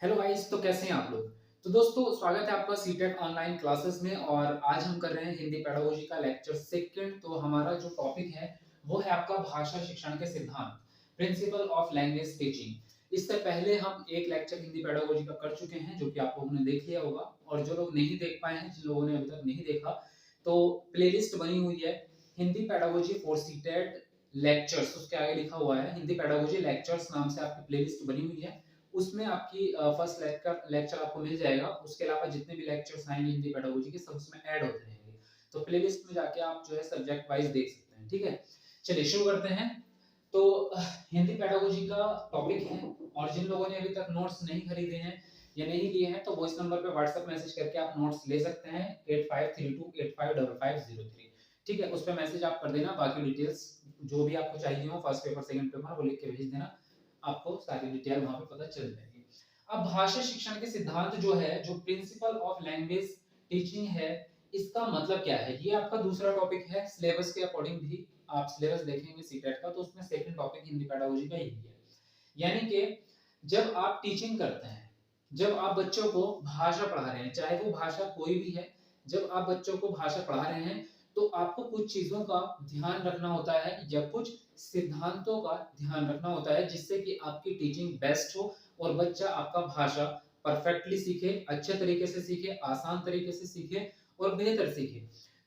Hello guys, तो कैसे हैं आप लोग। तो दोस्तों, स्वागत है आपका सीटेट ऑनलाइन क्लासेस में। और आज हम कर रहे हैं हिंदी पेडागोजी का लेक्चर सेकंड। तो हमारा जो टॉपिक है वो है आपका भाषा शिक्षण के सिद्धांत, प्रिंसिपल ऑफ लैंग्वेज टीचिंग। इससे पहले हम एक लेक्चर हिंदी पेडागोजी का कर चुके हैं जो कि आप लोगों ने देख लिया होगा। और जो लोग नहीं देख पाए हैं, जिन लोगों ने अभी तक नहीं देखा, तो प्लेलिस्ट बनी हुई है Hindi pedagogy for CTET lectures. उसके आगे लिखा हुआ है हिंदी पेडागोजी लेक्चर्स, नाम से आपकी प्लेलिस्ट बनी हुई है। उसमें आपकी फर्स्ट लेक्चर आपको मिल जाएगा। उसके अलावा जितने भी लेक्चर्स आएंगे हिंदी पेडागोजी के, सब उसमें ऐड होते रहेंगे। तो प्लेलिस्ट में जाके आप जो है सब्जेक्ट वाइज देख सकते हैं। ठीक है, चलिए शुरू करते हैं। तो हिंदी पेडागोजी का टॉपिक है। और जिन लोगों ने अभी तक नोट्स नहीं खरीदे हैं या नहीं लिए हैं, तो वो इस नंबर पे व्हाट्सएप मैसेज करके आप नोट्स ले सकते हैं 8532855503। ठीक है, उस पर मैसेज आप कर देना। बाकी डिटेल्स जो भी आपको चाहिए हो, फर्स्ट पेपर सेकंड पेपर, वो लिख के भेज देना। आपको सारी डिटेल वहां पे पता चल जाएगी। अब भाषा शिक्षण के सिद्धांत जो है, जो प्रिंसिपल ऑफ लैंग्वेज टीचिंग है, इसका मतलब क्या है, ये आपका दूसरा टॉपिक है। सिलेबस के अकॉर्डिंग भी आप सिलेबस देखेंगे सीटेट का, तो उसमें सेकंड टॉपिक हिंदी पेडागोजी का ही है। यानी कि जब आप टीचिंग करते हैं, जब आप बच्चों को भाषा पढ़ा रहे हैं, चाहे वो भाषा कोई भी है, जब आप बच्चों को भाषा पढ़ा रहे हैं, तो आपको कुछ चीजों का ध्यान रखना होता है या कुछ सिद्धांतों का ध्यान रखना होता है, जिससे कि आपकी टीचिंग बेस्ट हो और बच्चा आपका भाषा परफेक्टली सीखे, अच्छे तरीके से सीखे, आसान तरीके से सीखे और बेहतर सीखे।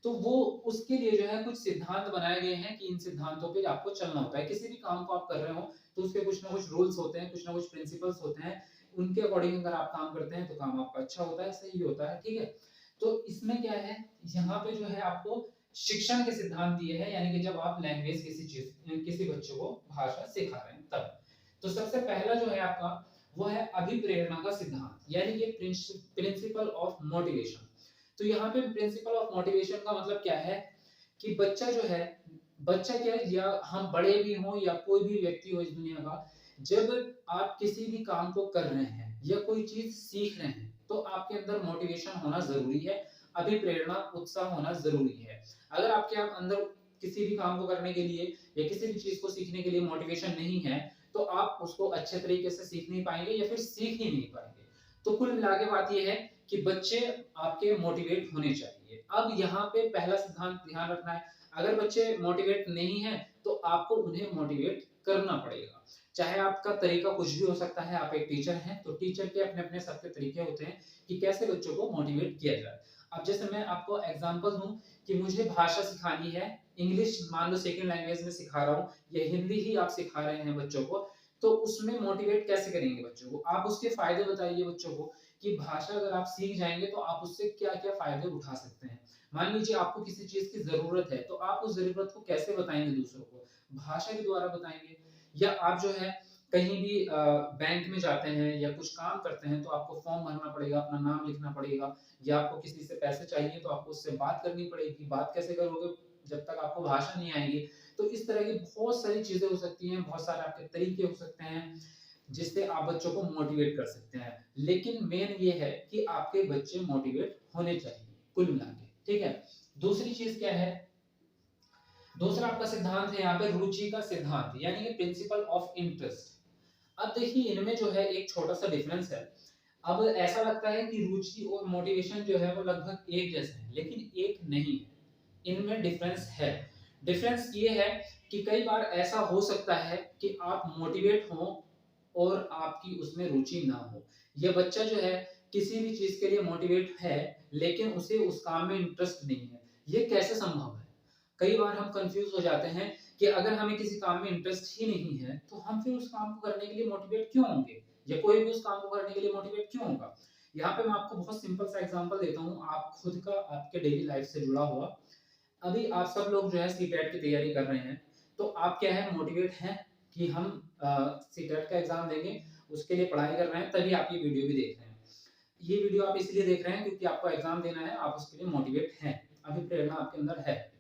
तो वो उसके लिए जो है कुछ सिद्धांत बनाए गए हैं कि इन सिद्धांतों पे आपको चलना होता है। किसी भी काम को आप कर रहे हो तो उसके कुछ ना कुछ रूल्स होते हैं, कुछ ना कुछ प्रिंसिपल्स होते हैं। उनके अकॉर्डिंग अगर आप काम करते हैं तो काम आपका अच्छा होता है, सही होता है। ठीक है, तो इसमें क्या है, यहाँ पे जो है आपको शिक्षण के सिद्धांत दिए हैं, यानी कि जब आप लैंग्वेज किसी बच्चे को भाषा सिखा रहे हैं तब। तो सबसे पहला जो है आपका, वो है अभिप्रेरणा का सिद्धांत, यानी कि प्रिंसिपल ऑफ मोटिवेशन। तो यहाँ पे प्रिंसिपल ऑफ मोटिवेशन का मतलब क्या है कि बच्चा जो है, बच्चा क्या है, या हम बड़े भी हों या कोई भी व्यक्ति हो इस दुनिया का, जब आप किसी भी काम को कर रहे हैं या कोई चीज सीख रहे हैं, तो आपके अंदर मोटिवेशन होना जरूरी है, अभिप्रेरणा, उत्साह होना जरूरी है। अगर आपके अंदर किसी भी काम को करने के लिए या किसी भी चीज को सीखने के लिए मोटिवेशन नहीं है, तो आप उसको अच्छे तरीके से सीख नहीं पाएंगे या फिर सीख ही नहीं पाएंगे। तो कुल मिला के बात यह है कि बच्चे आपके मोटिवेट होने चाहिए। अब यहाँ पे पहला सिद्धांत ध्यान रखना है, अगर बच्चे मोटिवेट नहीं है तो आपको उन्हें मोटिवेट करना पड़ेगा। चाहे आपका तरीका कुछ भी हो सकता है, आप एक टीचर हैं तो टीचर के अपने अपने सबके तरीके होते हैं कि कैसे बच्चों को मोटिवेट किया जाए। अब जैसे मैं आपको एग्जांपल दूं कि मुझे भाषा सिखानी है, इंग्लिश मान लो सेकंड लैंग्वेज में सिखा रहा हूं या हिंदी ही आप सिखा रहे हैं बच्चों को, तो उसमें मोटिवेट कैसे करेंगे बच्चों को, आप उसके फायदे बताइए बच्चों को कि भाषा अगर आप सीख जाएंगे तो आप उससे क्या क्या फायदे उठा सकते हैं। मान लीजिए आपको किसी चीज की जरूरत है, तो आप उस जरूरत को कैसे बताएंगे दूसरों को, भाषा के द्वारा बताएंगे। या आप जो है कहीं भी बैंक में जाते हैं या कुछ काम करते हैं, तो आपको फॉर्म भरना पड़ेगा, अपना नाम लिखना पड़ेगा, या आपको किसी से पैसे चाहिए तो आपको उससे बात करनी पड़ेगी। बात कैसे करोगे जब तक आपको भाषा नहीं आएगी। तो इस तरह की बहुत सारी चीजें हो सकती हैं, बहुत सारे आपके तरीके हो सकते हैं जिससे आप बच्चों को मोटिवेट कर सकते हैं। लेकिन मेन ये है कि आपके बच्चे मोटिवेट होने चाहिए कुल मिला के। ठीक है, दूसरी चीज क्या है, दूसरा आपका सिद्धांत है यहाँ पे रुचि का सिद्धांत, यानी कि प्रिंसिपल ऑफ इंटरेस्ट। अब देखिए इनमें जो है एक छोटा सा डिफरेंस है। अब ऐसा लगता है कि रुचि और मोटिवेशन जो है वो लगभग एक जैसे हैं, लेकिन एक नहीं है, इनमें डिफरेंस है। डिफरेंस ये है कि कई बार ऐसा हो सकता है कि आप मोटिवेट हो और आपकी उसमें रुचि ना हो, या बच्चा जो है किसी भी चीज के लिए मोटिवेट है लेकिन उसे उस काम में इंटरेस्ट नहीं है। ये कैसे संभव है? कई बार हम कंफ्यूज हो जाते हैं कि अगर हमें किसी काम में इंटरेस्ट ही नहीं है तो हम फिर उस काम को करने के लिए मोटिवेट क्यों होंगे, या कोई भी उस काम को करने के लिए मोटिवेट क्यों होगा। यहाँ पे मैं आपको बहुत सिंपल सा एग्जांपल देता हूँ, आप खुद का, आपके डेली लाइफ से जुड़ा हुआ। अभी आप सब लोग जो है सीटेट की तैयारी कर रहे हैं, तो आप क्या है, मोटिवेट हैं कि हम सीटेट का एग्जाम देंगे, उसके लिए पढ़ाई कर रहे हैं, तभी आप ये वीडियो भी देख रहे हैं। ये वीडियो आप इसलिए देख रहे हैं क्योंकि आपको एग्जाम देना है, आप उसके लिए मोटिवेट हैं, अभी प्रेरणा आपके अंदर है।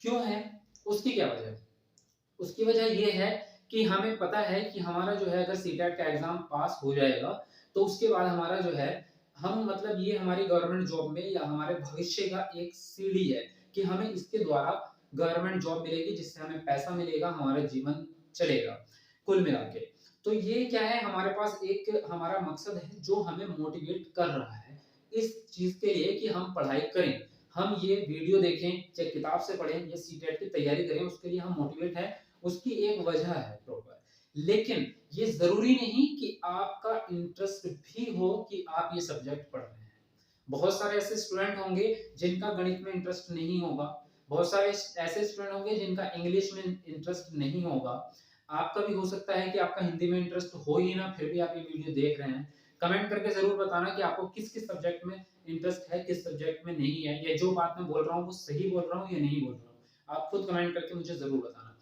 क्यों है, उसकी क्या वजह है? उसकी वजह ये है कि हमें पता है कि हमारा जो है अगर सीटेट का एग्जाम पास हो जाएगा तो उसके बाद हमारा जो है, हम मतलब ये हमारी गवर्नमेंट जॉब में या हमारे भविष्य का एक सीढ़ी है कि हमें इसके द्वारा गवर्नमेंट जॉब मिलेगी, जिससे हमें पैसा मिलेगा, हमारा जीवन चलेगा कुल मिला के। तो ये क्या है, हमारे पास एक हमारा मकसद है जो हमें मोटिवेट कर रहा है इस चीज के लिए कि हम पढ़ाई करें, हम ये वीडियो देखें, चाहे किताब से पढ़ें या सीटेट की तैयारी करें, उसके लिए हम मोटिवेट हैं, उसकी एक वजह है प्रॉपर। लेकिन ये जरूरी नहीं कि आपका इंटरेस्ट भी हो कि आप ये सब्जेक्ट पढ़ रहे हैं। बहुत सारे ऐसे स्टूडेंट होंगे जिनका गणित में इंटरेस्ट नहीं होगा, बहुत सारे ऐसे स्टूडेंट होंगे जिनका इंग्लिश में इंटरेस्ट नहीं होगा, आपका भी हो सकता है कि आपका हिंदी में इंटरेस्ट हो ही ना, फिर भी आप ये वीडियो देख रहे हैं। कमेंट करके जरूर बताना कि आपको किस किस सब्जेक्ट में इंटरेस्ट है, किस सब्जेक्ट में नहीं है, या जो बात मैं बोल रहा हूँ वो सही बोल रहा हूँ या नहीं बोल रहा हूँ, आप खुद कमेंट करके मुझे जरूर बताना।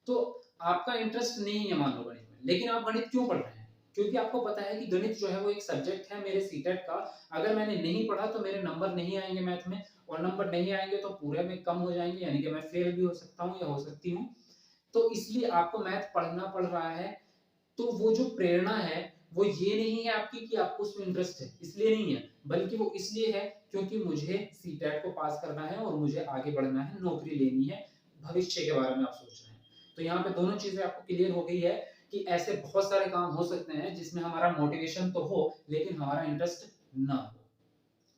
तो आपका इंटरेस्ट नहीं है मान लो गणित में, लेकिन आप गणित क्यों पढ़ रहे हैं? क्योंकि आपको पता है कि गणित जो है वो एक सब्जेक्ट है मेरे सीटेट का, अगर मैंने नहीं पढ़ा तो मेरे नंबर नहीं आएंगे मैथ में, और नंबर नहीं आएंगे तो पूरे में कम हो जाएंगे, यानी कि मैं फेल भी हो सकता हूँ या हो सकती हूँ। तो इसलिए आपको मैथ पढ़ना पड़ रहा है। तो वो जो प्रेरणा है वो ये नहीं है आपकी कि आपको उसमें इंटरेस्ट है, इसलिए नहीं है, बल्कि वो इसलिए है क्योंकि मुझे सीटेट को पास करना है और मुझे आगे बढ़ना है, नौकरी लेनी है, भविष्य के बारे में आप सोच रहे हैं। तो यहाँ पे दोनों चीजें आपको क्लियर हो गई है कि ऐसे बहुत सारे काम हो सकते हैं जिसमें हमारा मोटिवेशन तो हो लेकिन हमारा इंटरेस्ट ना हो।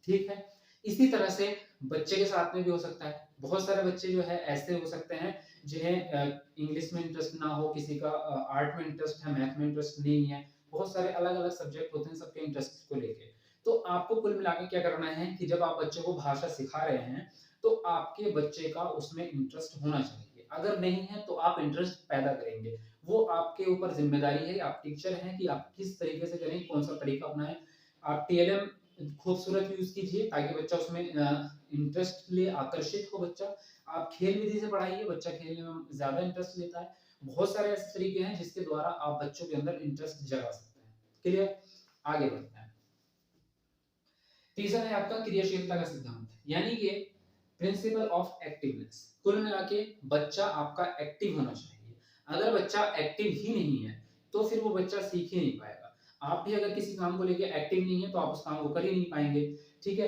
ठीक है, इसी तरह से बच्चे के साथ में भी हो सकता है। बहुत सारे बच्चे जो है ऐसे हो सकते हैं जिन्हें इंग्लिश में इंटरेस्ट ना हो, किसी का आर्ट में इंटरेस्ट है, मैथ में इंटरेस्ट नहीं है, बहुत सारे अलग अलग सब्जेक्ट होते हैं सबके इंटरेस्ट को लेके। तो आपको कुल मिला के क्या करना है कि जब आप बच्चे को भाषा सिखा रहे हैं तो आपके बच्चे का उसमें इंटरेस्ट होना चाहिए, अगर नहीं है तो आप इंटरेस्ट पैदा करेंगे, वो आपके ऊपर जिम्मेदारी है, आप टीचर हैं कि आप किस तरीके से करें, कौन सा तरीका अपनाएं। आप टीएलएम खूबसूरत यूज कीजिए ताकि बच्चा उसमें इंटरेस्ट ले, आकर्षित हो बच्चा। आप खेल विधि से पढ़ाइए, बच्चा खेलने में ज्यादा इंटरेस्ट लेता है। बहुत सारे ऐसे तरीके हैं जिसके द्वारा आप बच्चों के अंदर इंटरेस्ट जगा सकते हैं। क्लियर, आगे बढ़ते हैं। तीसरा है आपका क्रियाशीलता का सिद्धांत, यानी कि प्रिंसिपल ऑफ एक्टिवनेस। कुल मिला के बच्चा आपका एक्टिव होना चाहिए। अगर बच्चा एक्टिव ही नहीं है तो फिर वो बच्चा सीख ही नहीं पाएगा। आप भी अगर किसी काम को लेके एक्टिव नहीं है तो आप उस काम को कर ही नहीं पाएंगे। ठीक है,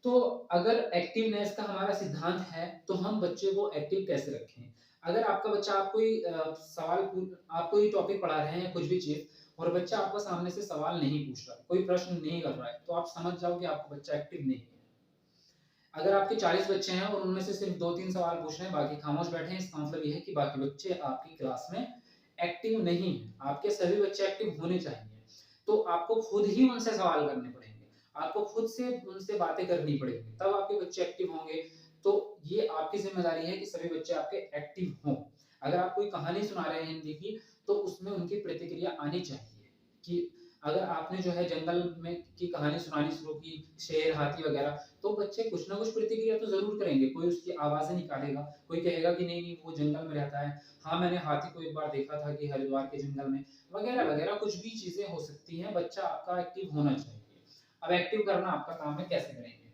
तो अगर एक्टिवनेस का हमारा सिद्धांत है तो हम बच्चे को एक्टिव कैसे रखें? अगर आपका बच्चा आप कोई आप कोई टॉपिक पढ़ा रहे हैं कुछ भी चीज, और बच्चा आपका सामने से सवाल नहीं पूछ रहा, कोई प्रश्न नहीं कर रहा है, तो आप समझ जाओ कि आपका बच्चा एक्टिव नहीं है। अगर आपके 40 बच्चे हैं और उनमें से सिर्फ 2-3 सवाल पूछ रहे हैं, बाकी खामोश बैठे हैं, इसका मतलब ये है कि बाकी बच्चे आपकी क्लास में एक्टिव नहीं है। आपके सभी बच्चे एक्टिव होने चाहिए। तो आपको खुद ही उनसे सवाल करने पड़ेंगे, आपको खुद से उनसे बातें करनी पड़ेंगी, तब आपके बच्चे एक्टिव होंगे। तो ये आपकी जिम्मेदारी है कि सभी बच्चे आपके एक्टिव हों। अगर आप कोई कहानी सुना रहे हैं हिंदी की, तो उसमें उनकी प्रतिक्रिया आनी चाहिए कि अगर आपने जो है जंगल में की कहानी सुनानी शुरू की, शेर, हाथी वगैरह, तो बच्चे कुछ ना कुछ प्रतिक्रिया तो जरूर करेंगे, कोई उसकी आवाजें निकालेगा, कोई कहेगा कि नहीं नहीं वो जंगल में रहता है, हाँ मैंने हाथी को एक बार देखा था कि हरिद्वार के जंगल में, वगैरह वगैरह कुछ भी चीजें हो सकती हैं। बच्चा आपका एक्टिव होना चाहिए। अब एक्टिव करना आपका काम है, कैसे करेंगे?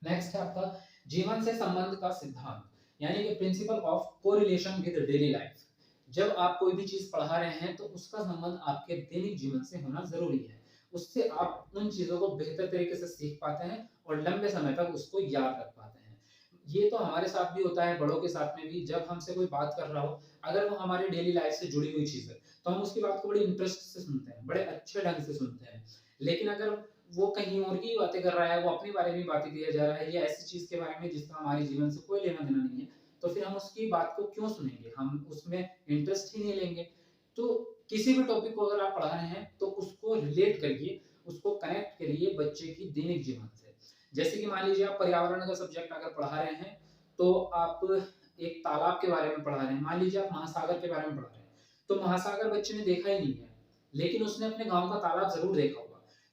नेक्स्ट है आपका जीवन से संबंध का सिद्धांत, यानी कि principle of correlation with daily life. जब आप कोई भी चीज पढ़ा रहे हैं तो उसका संबंध आपके दैनिक जीवन से होना जरूरी है, उससे आप उन चीजों को बेहतर तरीके से सीख पाते हैं और लंबे समय तक उसको याद रख पाते हैं। ये तो हमारे साथ भी होता है, बड़ों के साथ में भी, जब हमसे कोई बात कर रहा हो, अगर वो हमारे डेली लाइफ से जुड़ी हुई चीज है तो हम उसकी बात को बड़ी इंटरेस्ट से सुनते हैं, बड़े अच्छे ढंग से सुनते हैं। लेकिन अगर वो कहीं और की बातें कर रहा है, वो अपने बारे में बातें किया जा रहा है या ऐसी चीज के बारे में जिसका हमारे जीवन से कोई लेना देना नहीं है, तो फिर हम उसकी बात को क्यों सुनेंगे, हम उसमें इंटरेस्ट ही नहीं लेंगे। तो किसी भी टॉपिक को अगर आप पढ़ा रहे हैं तो उसको रिलेट करिए, उसको कनेक्ट करिए बच्चे की दैनिक जीवन से। जैसे कि मान लीजिए आप पर्यावरण का सब्जेक्ट अगर पढ़ा रहे हैं तो आप एक तालाब के बारे में पढ़ा रहे हैं, मान लीजिए आप महासागर के बारे में पढ़ा रहे हैं, तो महासागर बच्चे ने देखा ही नहीं है, लेकिन उसने अपने गांव का तालाब जरूर देखा होगा।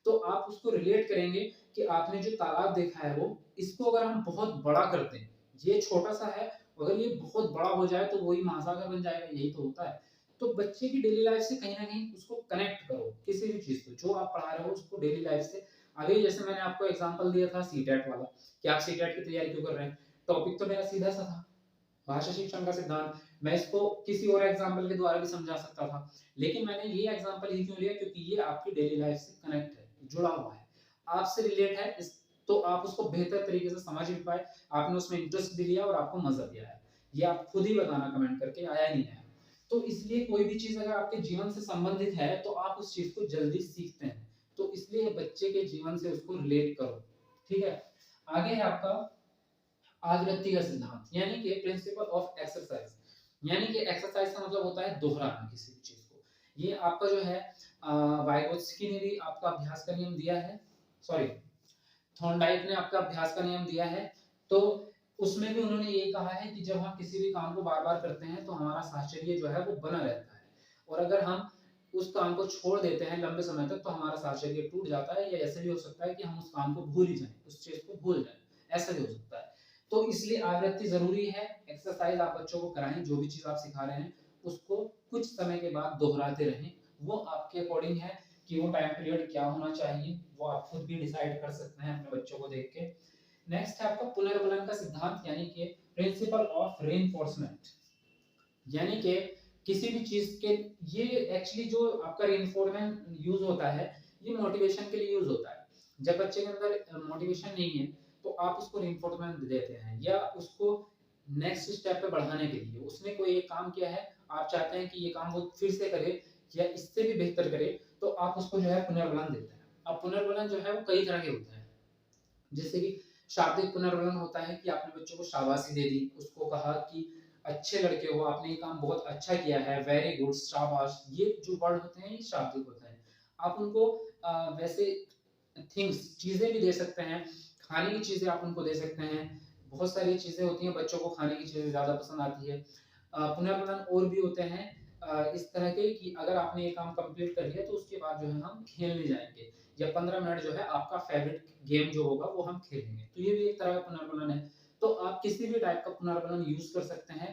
तो आप उसको रिलेट करेंगे कि आपने जो तालाब देखा है वो, इसको अगर हम बहुत बड़ा कर दें, ये छोटा सा है, अगर ये बहुत बड़ा हो जाए तो वही महासागर बन जाएगा, यही तो होता है। तो बच्चे की डेली लाइफ से कहीं ना कहीं उसको कनेक्ट करो, किसी भी चीज को जो आप पढ़ा रहे हो उसको डेली लाइफ से। अभी जैसे मैंने आपको एग्जांपल दिया था सीटेट वाला, कि आप सीटेट की तैयारी क्यों कर रहे हैं, टॉपिक तो मेरा सीधा सा था, भाषा शिक्षण का सिद्धांत। मैं इसको किसी और एग्जांपल के द्वारा भी समझा सकता था, लेकिन मैंने ये एग्जांपल ही क्यों लिया, क्योंकि ये आपकी डेली लाइफ से कनेक्ट है, जुड़ा हुआ है, आपसे रिलेट है तो आप उसको बेहतर तरीके से समझ भी पाए, आपने उसमें इंटरेस्ट भी लिया और आपको मजा भी आया। ये आप खुद ही बताना कमेंट करके, आया नहीं आया। तो इसलिए कोई भी चीज़ अगर आपके जीवन से संबंधित है, तो आप उस चीज़ को जल्दी सीखते हैं। तो इसलिए बच्चे के जीवन से उसको रिलेट करो, ठीक है? आगे है आपका आवृत्ति का सिद्धांत, यानी कि प्रिंसिपल ऑफ एक्सरसाइज। यानी कि एक्सरसाइज का मतलब होता है दोहराना किसी भी चीज़ को। ये आपका जो है वाइगोत्स्की ने भी आपका अभ्यास का नियम दिया है, सॉरी थॉर्नडाइक ने आपका अभ्यास का नियम दिया है। तो उसमें भी उन्होंने ये कहा है कि जब हम किसी भी काम को बार-बार करते हैं, तो हमारा साहचर्य जो है वो बना रहता है। और अगर हम उस काम को छोड़ देते हैं लंबे समय तक, तो हमारा साहचर्य टूट जाता है, या ऐसा भी हो सकता है कि हम उस काम को भूल ही जाएँ, उस चीज़ को भूल जाएँ, ऐसा भी हो सकता है। तो इसलिए आवृत्ति ज़रूरी है, एक्सरसाइज़ आप बच्चों को कराएँ, जो भी चीज़ आप सिखा रहे हैं, उसको कुछ समय के बाद दोहराते रहें। वो आपके अकॉर्डिंग है कि वो टाइम पीरियड क्या होना चाहिए, वो आप खुद भी डिसाइड कर सकते हैं अपने बच्चों को देख के। नेक्स्ट है आपका पुनर्बलन का सिद्धांत, यानी कि प्रिंसिपल ऑफ रीइंफोर्समेंट। यानी कि किसी भी चीज के, ये एक्चुअली जो आपका रीइंफोर्समेंट यूज होता है, ये मोटिवेशन के लिए यूज होता है। जब बच्चे के अंदर मोटिवेशन नहीं है, तो आप उसको रीइंफोर्समेंट देते हैं, या उसको नेक्स्ट स्टेप पे बढ़ाने के लिए उसने कोई एक काम किया है, आप चाहते हैं कि ये काम वो फिर से करे या इससे भी बेहतर करे, तो आप उसको जो है पुनर्बलन देते हैं। अब पुनर्बलन जो है वो कई तरह के होते हैं, जैसे कि शाब्दिक पुनर्बलन होता है कि आपने बच्चों को शाबाशी दे दी, उसको कहा कि अच्छे लड़के हो, आपने ये काम बहुत अच्छा किया है, वेरी गुड, शाबाश। ये जो वर्ड होते हैं ये शाब्दिक होते हैं। आप उनको वैसे थिंग्स, चीजें भी दे सकते हैं, खाने की चीजें आप उनको दे सकते हैं। बहुत सारी चीजें होती हैं, बच्चों को खाने की चीजें ज्यादा पसंद आती है। पुनर्बलन और भी होते हैं इस तरह के कि अगर आपने ये काम कंप्लीट कर लिया, तो उसके बाद जो है हम खेलने जाएंगे, या 15 मिनट जो है आपका फेवरेट गेम जो होगा वो हम खेलेंगे। तो ये भी एक तरह का पुनर्बलन है। तो आप किसी भी टाइप का पुनर्बलन यूज कर सकते हैं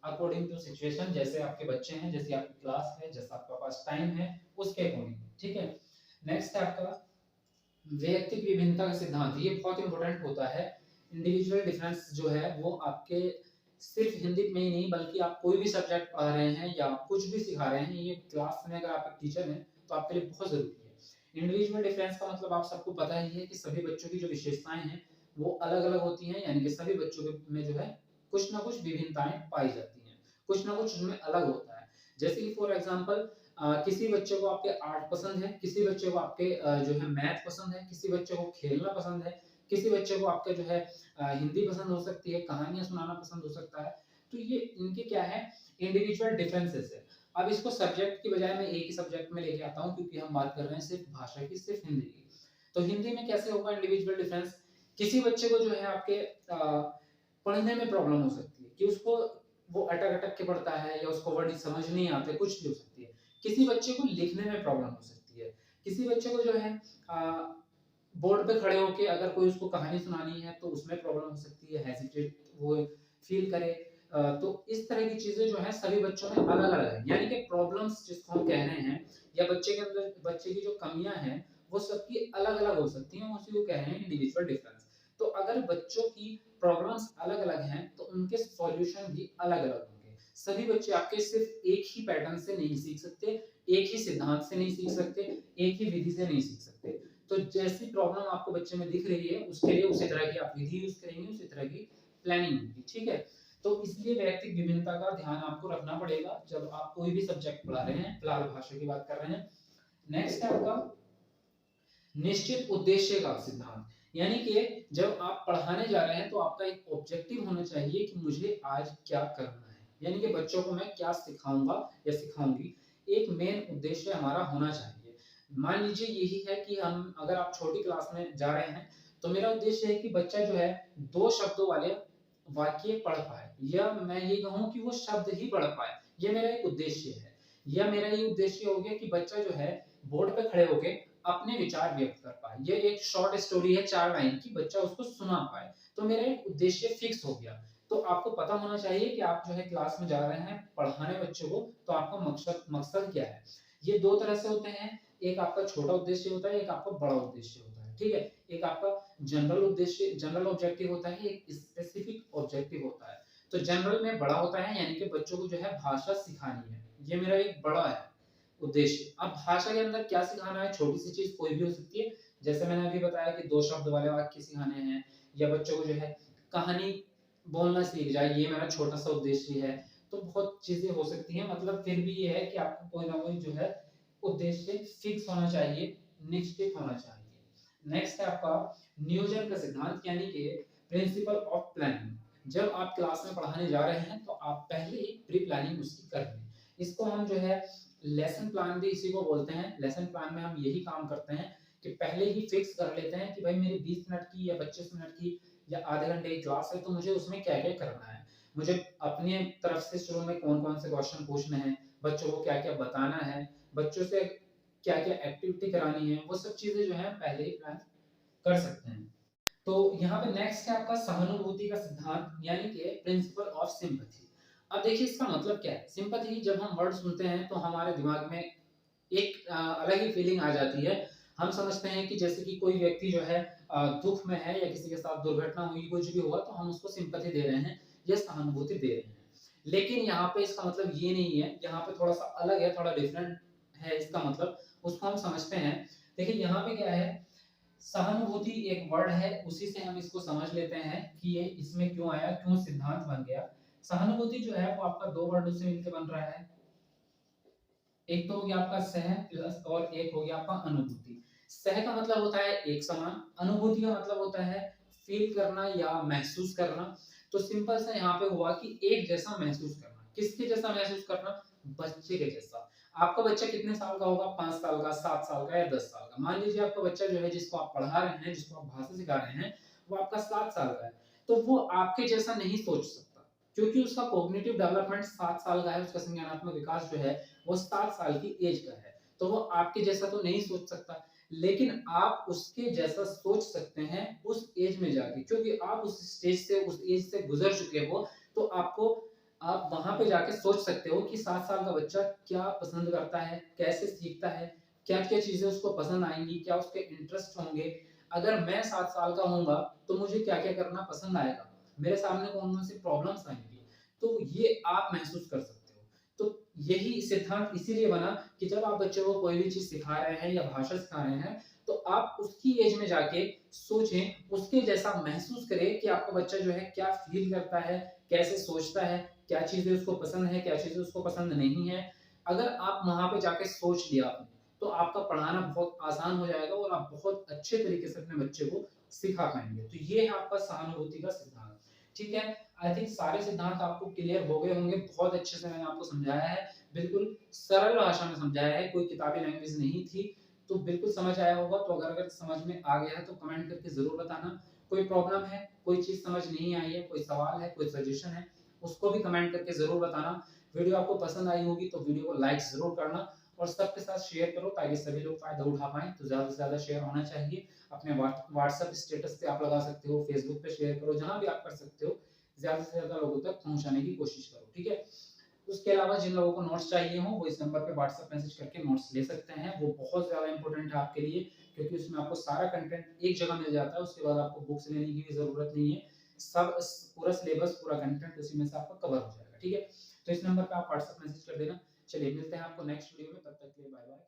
अकॉर्डिंग टू सिचुएशन, जैसे आपके बच्चे हैं, जैसी आपकी क्लास है, जैसा आपका पास टाइम है, उसके अकॉर्डिंग, ठीक है? नेक्स्ट है आपका वैयक्तिक विभिन्नता का सिद्धांत। ये बहुत इंपॉर्टेंट होता है। इंडिविजुअल डिफरेंस जो है वो आपके सिर्फ हिंदी में ही नहीं, बल्कि आप कोई भी सब्जेक्ट पढ़ा रहे हैं या कुछ भी सिखा रहे हैं, ये क्लास में अगर आप एक टीचर हैं, तो आपके लिए बहुत जरूरी है। इंडिविजुअल डिफरेंस का मतलब आप सबको पता ही है कि सभी बच्चों की जो विशेषताएं हैं वो अलग अलग होती हैं, यानी कि सभी बच्चों में जो है कुछ ना कुछ विभिन्नताएं पाई जाती हैं, कुछ ना कुछ उनमें अलग होता है। जैसे कि फॉर एग्जाम्पल किसी बच्चे को आपके आर्ट पसंद है, किसी बच्चे को आपके जो है मैथ पसंद है, किसी बच्चे को खेलना पसंद है, किसी बच्चे को आपके जो है हिंदी पसंद हो सकती है, कहानियां सुनाना पसंद हो सकता है। तो ये इनके क्या है, इंडिविजुअल डिफरेंसेस है। अब इसको सब्जेक्ट की बजाय मैं एक ही सब्जेक्ट में लेके आता हूँ, क्योंकि हम बात कर रहे हैं सिर्फ भाषा की, सिर्फ हिंदी की। तो हिंदी में कैसे होगा इंडिविजुअल डिफरेंस? किसी बच्चे को जो है आपके पढ़ने में प्रॉब्लम हो सकती है, कि उसको वो अटक अटक के पढ़ता है, या उसको वर्ड समझ नहीं आते, कुछ भी हो सकती है। किसी बच्चे को लिखने में प्रॉब्लम हो सकती है, किसी बच्चे को जो है बोर्ड पे खड़े होके अगर कोई उसको कहानी सुनानी है, तो उसमें प्रॉब्लम हो सकती है, हेजिटेट वो फील करे। तो इस तरह की चीजें जो है सभी बच्चों में अलग अलग है, यानी कि प्रॉब्लम्स जिसको हम कह रहे हैं, या बच्चे के अंदर बच्चे की जो कमियां हैं वो सबकी अलग अलग हो सकती हैं, उसी को कह रहे हैं इंडिविजुअल डिफरेंस। तो अगर बच्चों की प्रॉब्लम्स अलग अलग हैं, तो उनके सॉल्यूशन भी अलग अलग होंगे। सभी बच्चे आपके सिर्फ एक ही पैटर्न से नहीं सीख सकते, एक ही सिद्धांत से नहीं सीख सकते, एक ही विधि से नहीं सीख सकते। तो जैसी प्रॉब्लम आपको बच्चे में दिख रही है, उसके लिए उसी तरह की आप विधि यूज करेंगे, उसी तरह की प्लानिंग होगी, ठीक है? तो इसलिए वैयक्तिक विभिन्नता का ध्यान आपको रखना पड़ेगा जब आप कोई भी सब्जेक्ट पढ़ा रहे हैं। फिलहाल भाषा की बात कर रहे हैं। नेक्स्ट है आपका निश्चित उद्देश्य का सिद्धांत, यानी कि जब आप पढ़ाने जा रहे हैं, तो आपका एक ऑब्जेक्टिव होना चाहिए कि मुझे आज क्या करना है, यानी कि बच्चों को मैं क्या सिखाऊंगा या सिखाऊंगी, एक मेन उद्देश्य हमारा होना चाहिए। मान लीजिए यही है कि हम अगर आप छोटी क्लास में जा रहे हैं, तो मेरा उद्देश्य है कि बच्चा जो है 2 शब्दों वाले वाक्य पढ़ पाए, या मैं ये कहूँ कि वो शब्द ही पढ़ पाए, ये मेरा एक उद्देश्य है। या मेरा ये उद्देश्य हो गया कि बच्चा जो है बोर्ड पे खड़े होके अपने विचार व्यक्त कर पाए। ये एक शॉर्ट स्टोरी है 4 लाइन की, बच्चा उसको सुना पाए। तो मेरा एक उद्देश्य फिक्स हो गया। तो आपको पता होना चाहिए कि आप जो है क्लास में जा रहे हैं पढ़ाने बच्चों को, तो आपका मकसद मकसद क्या है? ये 2 तरह से होते हैं, एक आपका छोटा उद्देश्य होता है, एक आपका बड़ा उद्देश्य होता है, ठीक है? एक आपका जनरल उद्देश्य, जनरल ऑब्जेक्टिव होता है, एक स्पेसिफिक ऑब्जेक्टिव होता है। तो जनरल में बड़ा होता है, यानी कि बच्चों को जो है भाषा सिखानी है, ये मेरा एक बड़ा है उद्देश्य। अब भाषा के अंदर क्या सिखाना है, छोटी सी चीज कोई भी हो सकती है, जैसे मैंने अभी बताया कि 2 शब्द वाले वाक्य सिखाने हैं, या बच्चों को जो है कहानी बोलना सीख जाए, ये मेरा छोटा सा उद्देश्य है। तो बहुत चीजें हो सकती हैं, मतलब फिर भी ये है कि आपको कोई ना कोई जो है उद्देश्य फिक्स होना चाहिए, निश्चित होना चाहिए। नेक्स्ट है आपका नियोजन का सिद्धांत, यानी कि प्रिंसिपल ऑफ प्लानिंग। जब आप क्लास में पढ़ाने जा रहे हैं तो आप पहले ही प्री प्लानिंग उसकी कर लें। इसको हम जो है लेसन प्लान भी इसी को बोलते हैं। लेसन प्लान में हम यही काम करते हैं कि पहले ही फिक्स कर लेते हैं कि भाई मेरी 20 मिनट की या 25 मिनट की या आधे घंटे की क्लास है, तो मुझे उसमें क्या-क्या करना है। मुझे अपनी तरफ से शुरू में कौन-कौन से क्वेश्चन पूछने हैं, बच्चों को क्या-क्या बताना है, बच्चों से क्या-क्या एक्टिविटी करानी है, वो सब चीज़ें जो है पहले ही प्लान कर सकते हैं। तो यहाँ पे नेक्स्ट है आपका सहानुभूति का सिद्धांत, यानी कि प्रिंसिपल ऑफ सिंपैथी। अब देखिए इसका मतलब क्या है? सिंपैथी जब हम वर्ड सुनते हैं तो हमारे दिमाग में एक अलग ही फीलिंग आ जाती है। हम समझते हैं कि जैसे कि कोई व्यक्ति जो है दुःख में है या किसी के साथ दुर्घटना हुई, कुछ भी हुआ तो हम उसको सिंपैथी दे रहे हैं या सहानुभूति दे रहे हैं। लेकिन यहाँ पे इसका मतलब ये नहीं है, यहाँ पे थोड़ा-सा अलग है, थोड़ा डिफरेंट है इसका मतलब, उसको हम समझते हैं। देखिए यहाँ पे क्या है, सहानुभूति एक वर्ड है, उसी से हम इसको समझ लेते हैं कि ये इसमें क्यों आया, क्यों सिद्धांत बन गया। सहानुभूति जो है वो आपका 2 वर्डों से मिलके बन रहा है। एक तो हो गया आपका सह प्लस और एक हो गया आपका अनुभूति। सह का मतलब होता है एक समान, अनुभूति का मतलब होता है फील करना या महसूस करना। तो सिंपल सा यहाँ पे हुआ कि एक जैसा महसूस करना। किसके जैसा महसूस करना? बच्चे के जैसा। आपका बच्चा कितने साल का होगा? 5 साल का, 7 साल का या 10 साल का। मान लीजिए आपका बच्चा जो है जिसको आप पढ़ा रहे हैं, जिसको आप भाषा सिखा रहे हैं, वो आपका 7 साल का है। तो वो आपके जैसा नहीं सोच सकता, क्योंकि उसका कॉग्निटिव डेवलपमेंट 7 साल का है, उसका संज्ञानात्मक विकास जो है वो 7 साल की एज का है, तो वो आपके जैसा तो नहीं सोच सकता, लेकिन आप उसके जैसा सोच सकते हैं उस एज में जाके, क्योंकि आप उस स्टेज से, उस एज से गुजर चुके हो। तो आप वहां पे जाके सोच सकते हो कि 7 साल का बच्चा क्या पसंद करता है, कैसे सीखता है, क्या क्या चीजें उसको पसंद आएंगी, क्या उसके इंटरेस्ट होंगे। अगर मैं 7 साल का होऊंगा तो मुझे क्या क्या करना पसंद आएगा, मेरे सामने कौन कौन सी प्रॉब्लम्स आएंगी, तो ये आप महसूस कर सकते हो। तो यही सिद्धांत इसीलिए बना कि जब आप बच्चों को कोई भी चीज सिखा रहे हैं या भाषा सिखा रहे हैं, तो आप उसकी एज में जाके सोचें, उसके जैसा महसूस करें कि आपका बच्चा जो है क्या फील करता है, कैसे सोचता है, क्या चीजें उसको पसंद है, क्या चीजें उसको पसंद नहीं है। अगर आप वहां पे जाके सोच लिया आपने, तो आपका पढ़ाना बहुत आसान हो जाएगा और आप बहुत अच्छे तरीके से अपने बच्चे को सिखा पाएंगे। तो ये है आपका सहानुभूति का सिद्धांत। ठीक है, आई थिंक सारे सिद्धांत आपको क्लियर हो गए होंगे। बहुत अच्छे से मैंने आपको समझाया है, बिल्कुल सरल भाषा में समझाया है, कोई किताबी लैंग्वेज नहीं थी। तो बिल्कुल समझ आया होगा। तो अगर समझ में आ गया है तो कमेंट करके जरूर बताना। कोई प्रॉब्लम है, कोई चीज समझ नहीं आई है, कोई सवाल है, कोई सजेशन है, उसको भी कमेंट करके जरूर बताना। वीडियो आपको पसंद आई होगी तो वीडियो को लाइक जरूर करना और सबके साथ शेयर करो ताकि सभी लोग फायदा उठा पाएं। तो ज्यादा से ज्यादा शेयर होना चाहिए। अपने व्हाट्सएप स्टेटस पे आप लगा सकते हो, फेसबुक पे शेयर करो, जहां भी आप कर सकते हो। ज्यादा से ज्यादा लोगों तक पहुंचाने की कोशिश करो, ठीक है। उसके अलावा जिन लोगों को नोट्स चाहिए हो वो इस नंबर पे व्हाट्सएप मैसेज करके नोट्स ले सकते हैं। वो बहुत ज्यादा इंपॉर्टेंट है आपके लिए, क्योंकि उसमें आपको सारा कंटेंट एक जगह मिल जाता है। उसके बाद आपको बुक्स लेने की भी जरूरत नहीं है। सब पूरा सिलेबस, पूरा कंटेंट उसी में से आपका कवर हो जाएगा, ठीक है। तो इस नंबर पे आप व्हाट्सएप मैसेज कर देना। चलिए मिलते हैं आपको नेक्स्ट वीडियो में, तब तक के लिए बाय बाय।